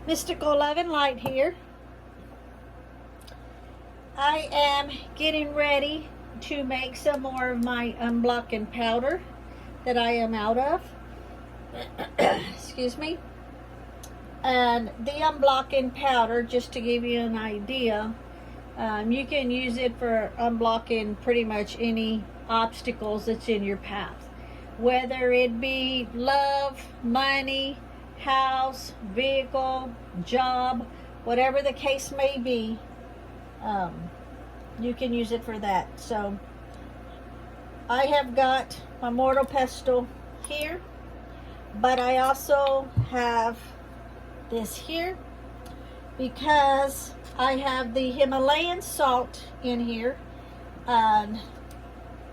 Mystical Love and Light here. I am getting ready to make some more of my unblocking powder that I am out of. Excuse me. And the unblocking powder, just to give you an idea, you can use it for unblocking pretty much any obstacles that's in your path. Whether it be love, money, house, vehicle, job, whatever the case may be, you can use it for that. So I have got my mortar pestle here, but I also have this here because I have the Himalayan salt in here. And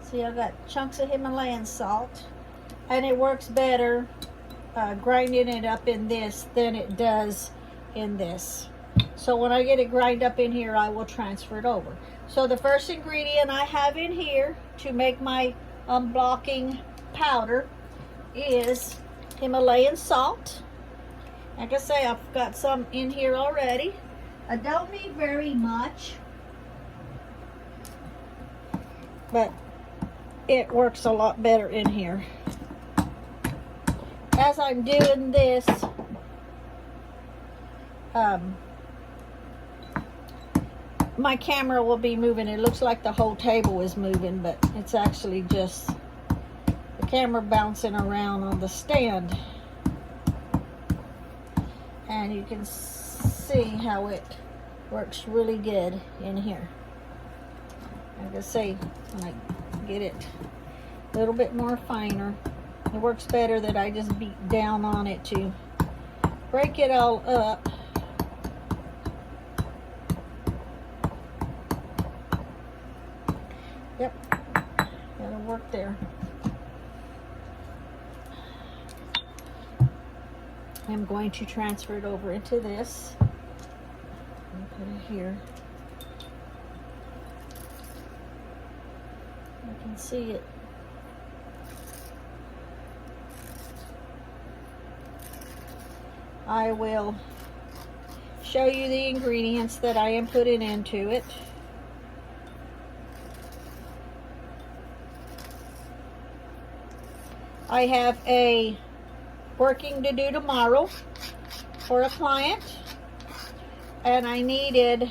see, I've got chunks of Himalayan salt, and it works better grinding it up in this than it does in this. So when I get it grind up in here, I will transfer it over. So the first ingredient I have in here to make my unblocking powder is Himalayan salt. Like I say, I've got some in here already. I don't need very much, but it works a lot better in here. As I'm doing this, my camera will be moving. It looks like the whole table is moving, but it's actually just the camera bouncing around on the stand. And you can see how it works really good in here. Like I say, when I get it a little bit more finer, it works better that I just beat down on it to break it all up. Yep, that'll work there. I'm going to transfer it over into this and put it here. You can see it. I will show you the ingredients that I am putting into it. I have a working to do tomorrow for a client, and I needed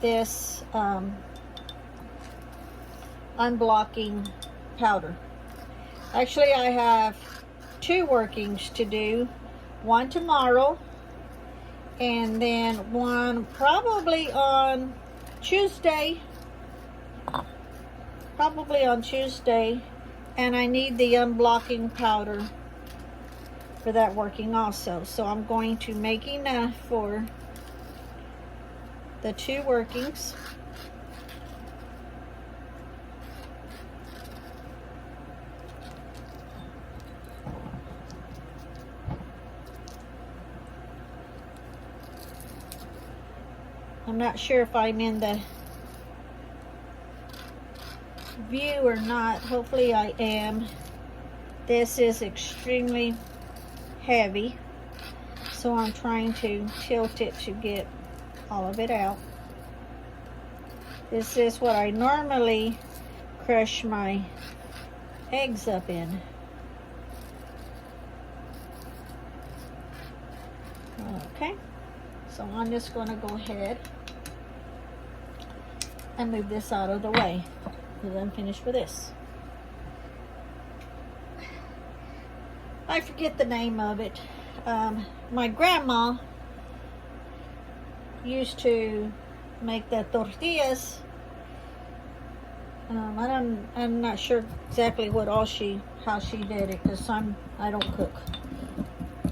this unblocking powder. Actually, I have two workings to do. One tomorrow, and then one probably on Tuesday. And I need the unblocking powder for that working also. So I'm going to make enough for the two workings. I'm not sure if I'm in the view or not. Hopefully I am. This is extremely heavy, so I'm trying to tilt it to get all of it out. This is what I normally crush my eggs up in. Okay, so I'm just going to go ahead and move this out of the way because I'm finished with this. I forget the name of it. My grandma used to make the tortillas. I'm not sure exactly how she did it because I don't cook.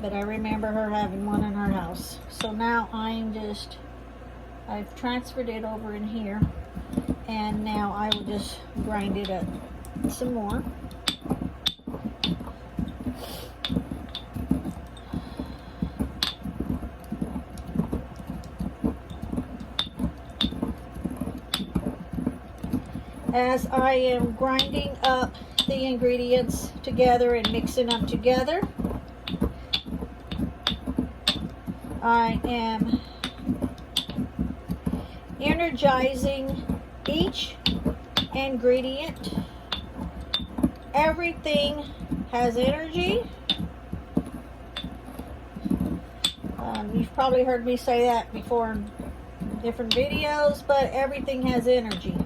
But I remember her having one in her house. So now I've transferred it over in here, and now I will just grind it up some more. As I am grinding up the ingredients together and mixing them together, I am energizing each ingredient. Everything has energy. You've probably heard me say that before in different videos, but everything has energy.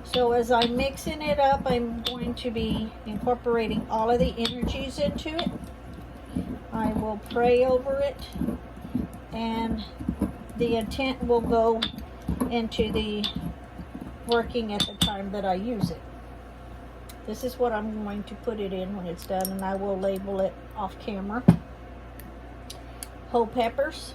So as I'm mixing it up, I'm going to be incorporating all of the energies into it. I will pray over it, and the intent will go into the working at the time that I use it. This is what I'm going to put it in when it's done, and I will label it off camera. Whole peppers.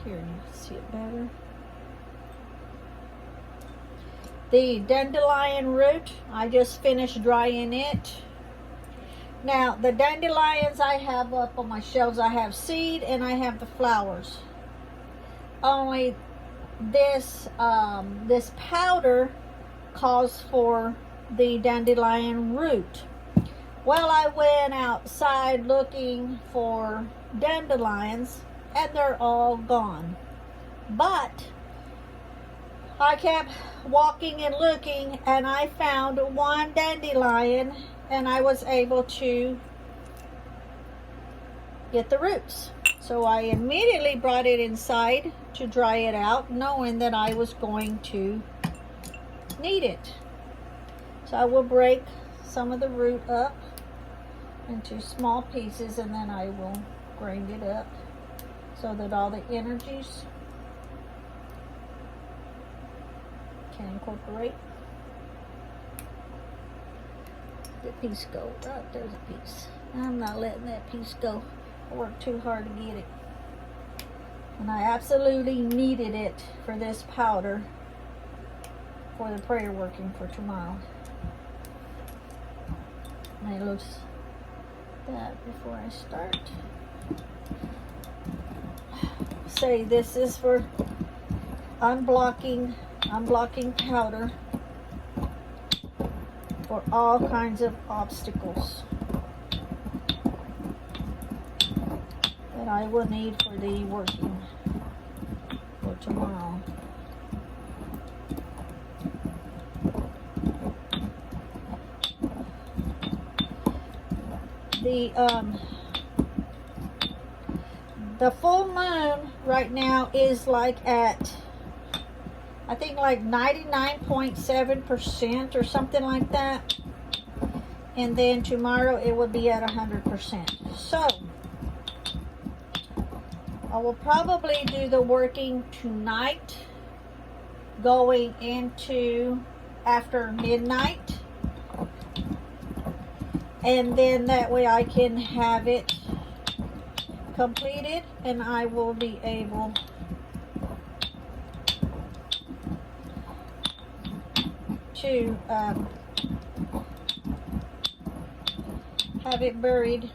Here, you see it better. The dandelion root, I just finished drying it. Now, the dandelions I have up on my shelves, I have seed and I have the flowers. Only this this powder calls for the dandelion root. Well, I went outside looking for dandelions, and they're all gone. But I kept walking and looking, and I found one dandelion, and I was able to get the roots. So I immediately brought it inside to dry it out, knowing that I was going to need it. So I will break some of the root up into small pieces, and then I will grind it up so that all the energies can incorporate. The piece go. Oh, there's a piece. I'm not letting that piece go. I worked too hard to get it. And I absolutely needed it for this powder for the prayer working for tomorrow. And it looks that before I start. Say this is for unblocking powder for all kinds of obstacles that I will need for the working for tomorrow. The full moon right now is like at, I think like 99.7% or something like that. And then tomorrow it will be at 100%. So I will probably do the working tonight, going into after midnight. And then that way I can have it completed, and I will be able to have it buried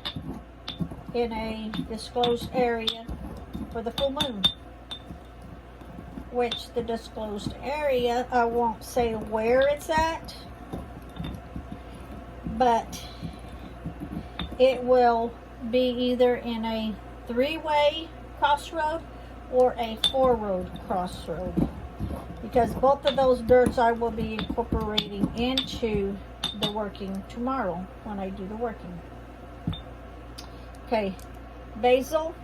in a disclosed area for the full moon. Which the disclosed area, I won't say where it's at, but it will be either in a 3-way crossroad or a 4-road crossroad, because both of those dirts I will be incorporating into the working tomorrow when I do the working. Okay, basil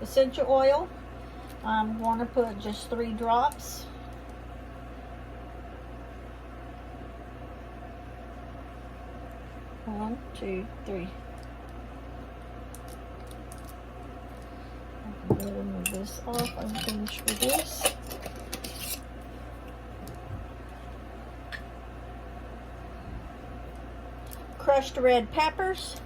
essential oil, I'm going to put just 3 drops. One, two, three. I'm going to move this off. I'm finished with this. Crushed red peppers.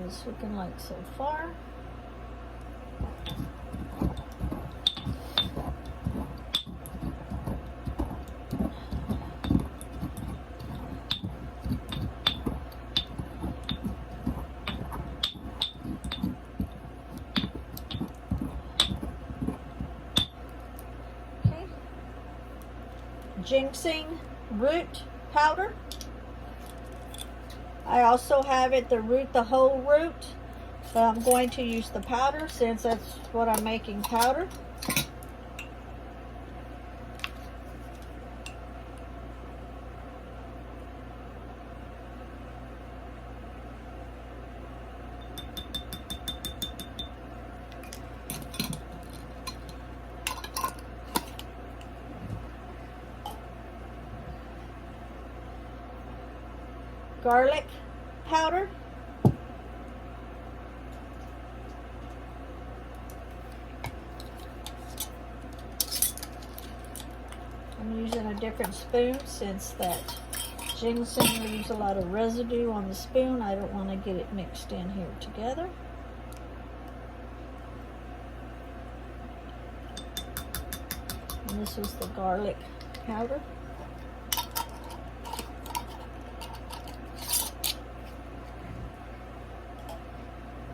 it's looking like so far. Okay. Ginseng root powder. I also have it the whole root, but I'm going to use the powder since that's what I'm making powder. Garlic powder. I'm using a different spoon since that ginseng leaves a lot of residue on the spoon. I don't want to get it mixed in here together. And this was the garlic powder.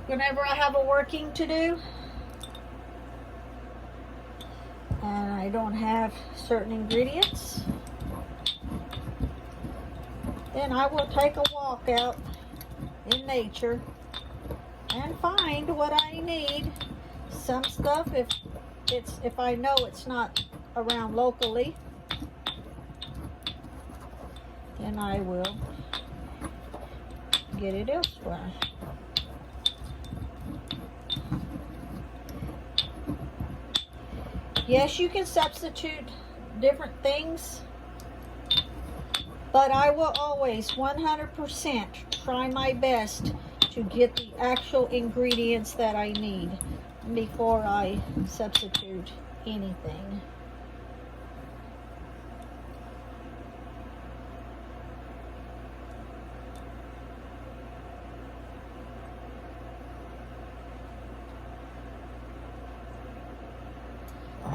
Whenever I have a working to do and I don't have certain ingredients, then I will take a walk out in nature and find what I need. Some stuff, if I know it's not around locally, then I will get it elsewhere. Yes, you can substitute different things, but I will always 100% try my best to get the actual ingredients that I need before I substitute anything.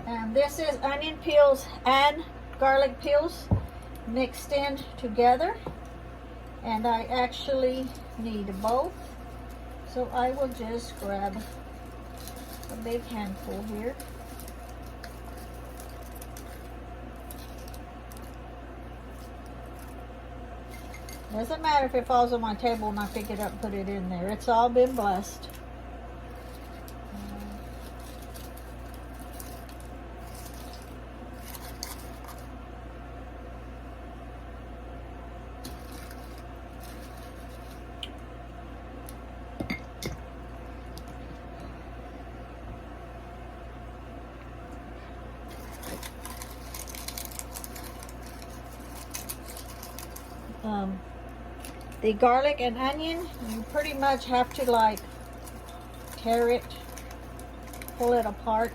And this is onion peels and garlic peels mixed in together, and I actually need both, so I will just grab a big handful here. Doesn't matter if it falls on my table and I pick it up and put it in there. It's all been blessed. The garlic and onion, you pretty much have to like tear it, pull it apart,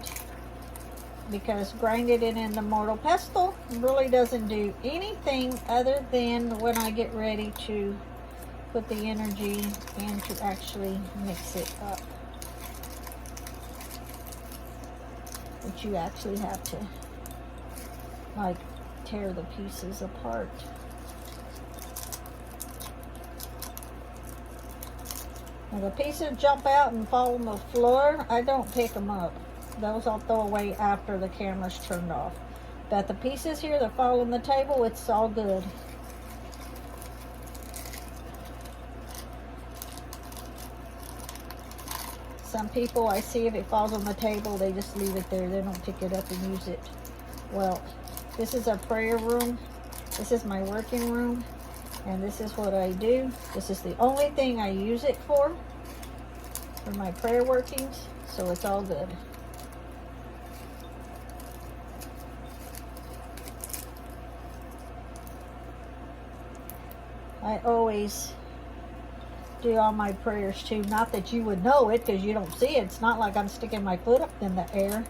because grinding it in the mortar pestle really doesn't do anything other than when I get ready to put the energy in to actually mix it up. But you actually have to like tear the pieces apart. Now the pieces jump out and fall on the floor, I don't pick them up. Those I'll throw away after the camera's turned off. But the pieces here that fall on the table, it's all good. Some people I see, if it falls on the table, they just leave it there. They don't pick it up and use it. Well, this is a prayer room. This is my working room. And this is what I do. This is the only thing I use it for my prayer workings, so it's all good. I always do all my prayers too. Not that you would know it because you don't see it. It's not like I'm sticking my foot up in the air.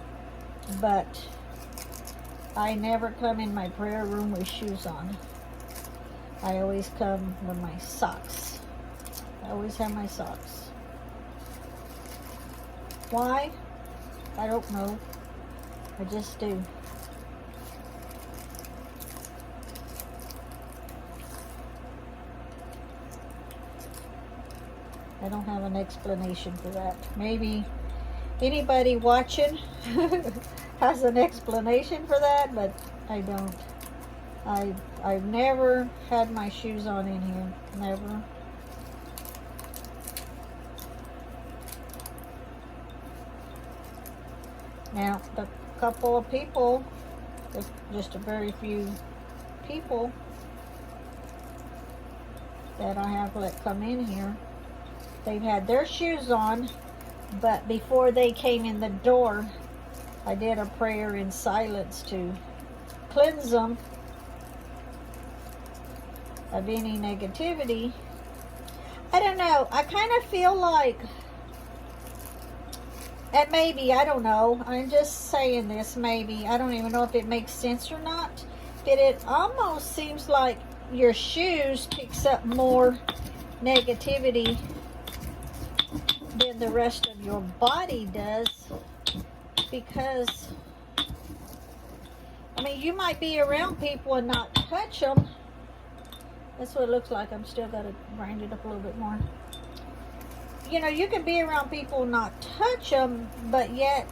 But I never come in my prayer room with shoes on. I always come with my socks. I always have my socks. Why? I don't know. I just do. I don't have an explanation for that. Maybe anybody watching has an explanation for that, but I don't. I've never had my shoes on in here. Never. Now, the couple of people, just a very few people that I have let come in here, they've had their shoes on, but before they came in the door, I did a prayer in silence to cleanse them of any negativity. I don't know. I kind of feel like, and maybe, I don't know, I'm just saying this, maybe, I don't even know if it makes sense or not, but it almost seems like your shoes picks up more negativity than the rest of your body does, because, I mean, you might be around people and not touch them. That's what it looks like. I'm still got to grind it up a little bit more. You know, you can be around people and not touch them, but yet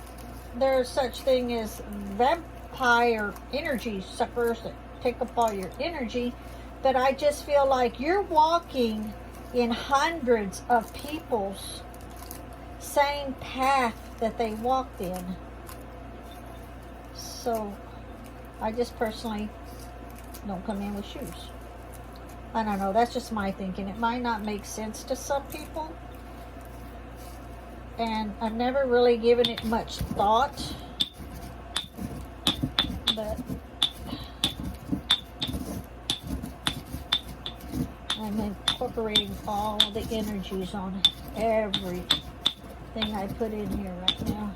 there's such thing as vampire energy suckers that take up all your energy. But I just feel like you're walking in hundreds of people's same path that they walked in. So I just personally don't come in with shoes. I don't know, that's just my thinking. It might not make sense to some people, and I've never really given it much thought, but I'm incorporating all the energies on everything I put in here right now.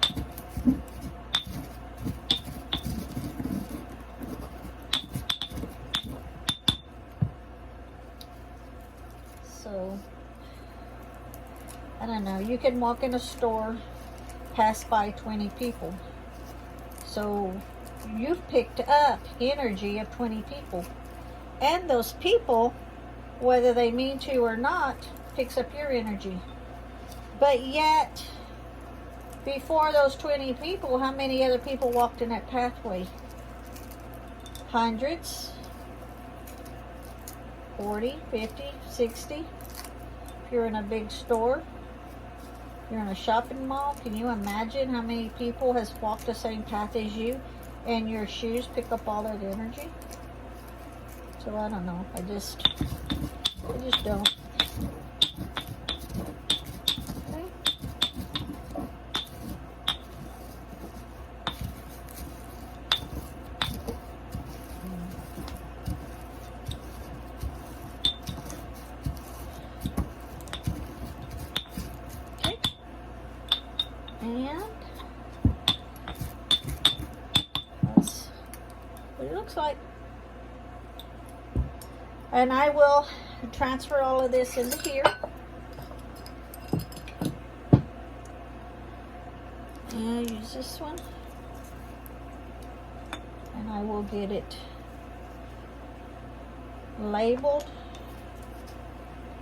So, I don't know, you can walk in a store, pass by 20 people. So, you've picked up energy of 20 people. And those people, whether they mean to or not, picks up your energy. But yet, before those 20 people, how many other people walked in that pathway? Hundreds. 40, 50, 60. If you're in a big store, you're in a shopping mall, can you imagine how many people has walked the same path as you, and your shoes pick up all that energy? So I don't know. I just don't. Okay. And that's what it looks like. And I will transfer all of this into here. And I'll use this one. And I will get it labeled.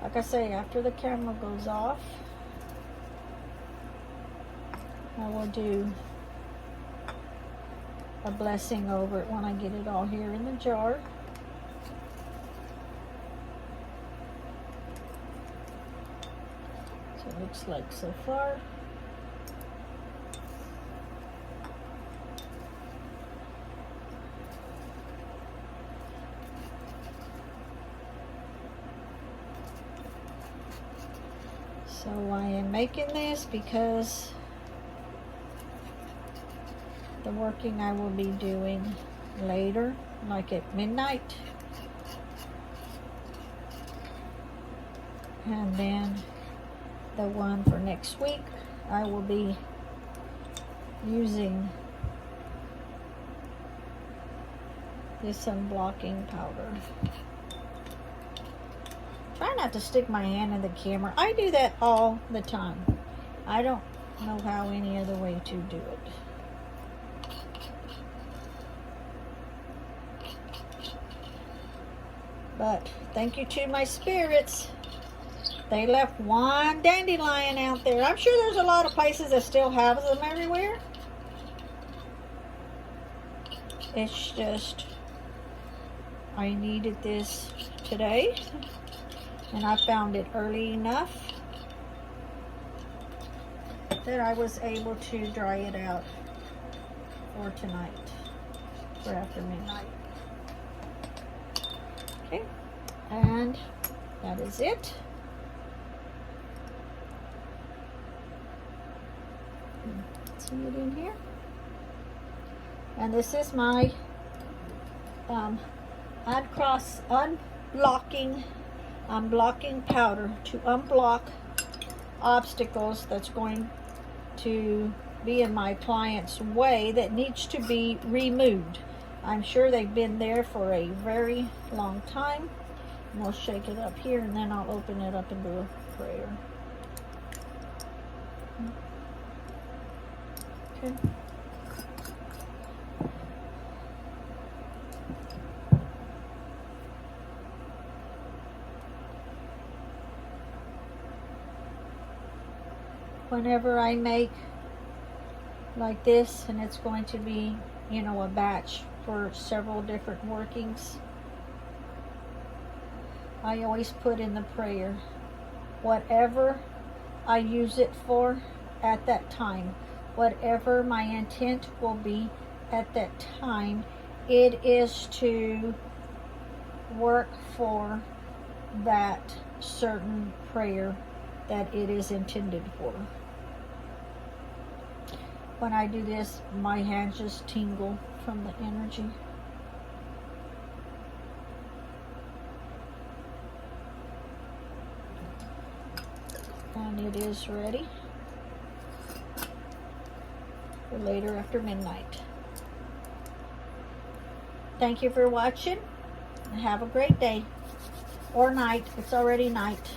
Like I say, after the camera goes off, I will do a blessing over it when I get it all here in the jar. So it looks like so far. So I am making this because the working I will be doing later, like at midnight. And then the one for next week, I will be using this unblocking powder. Try not to stick my hand in the camera. I do that all the time. I don't know how any other way to do it. But thank you to my spirits. They left one dandelion out there. I'm sure there's a lot of places that still have them everywhere. It's just, I needed this today. And I found it early enough that I was able to dry it out for tonight, for after midnight. Okay, and that is it. See it in here. And this is my unblocking powder to unblock obstacles that's going to be in my client's way that needs to be removed. I'm sure they've been there for a very long time. And we'll shake it up here, and then I'll open it up and do a prayer. Okay. Whenever I make like this, and it's going to be, you know, a batch for several different workings, I always put in the prayer, whatever I use it for at that time, whatever my intent will be at that time, it is to work for that certain prayer that it is intended for. When I do this, my hands just tingle from the energy. And it is ready for later after midnight. Thank you for watching, and have a great day or night. It's already night.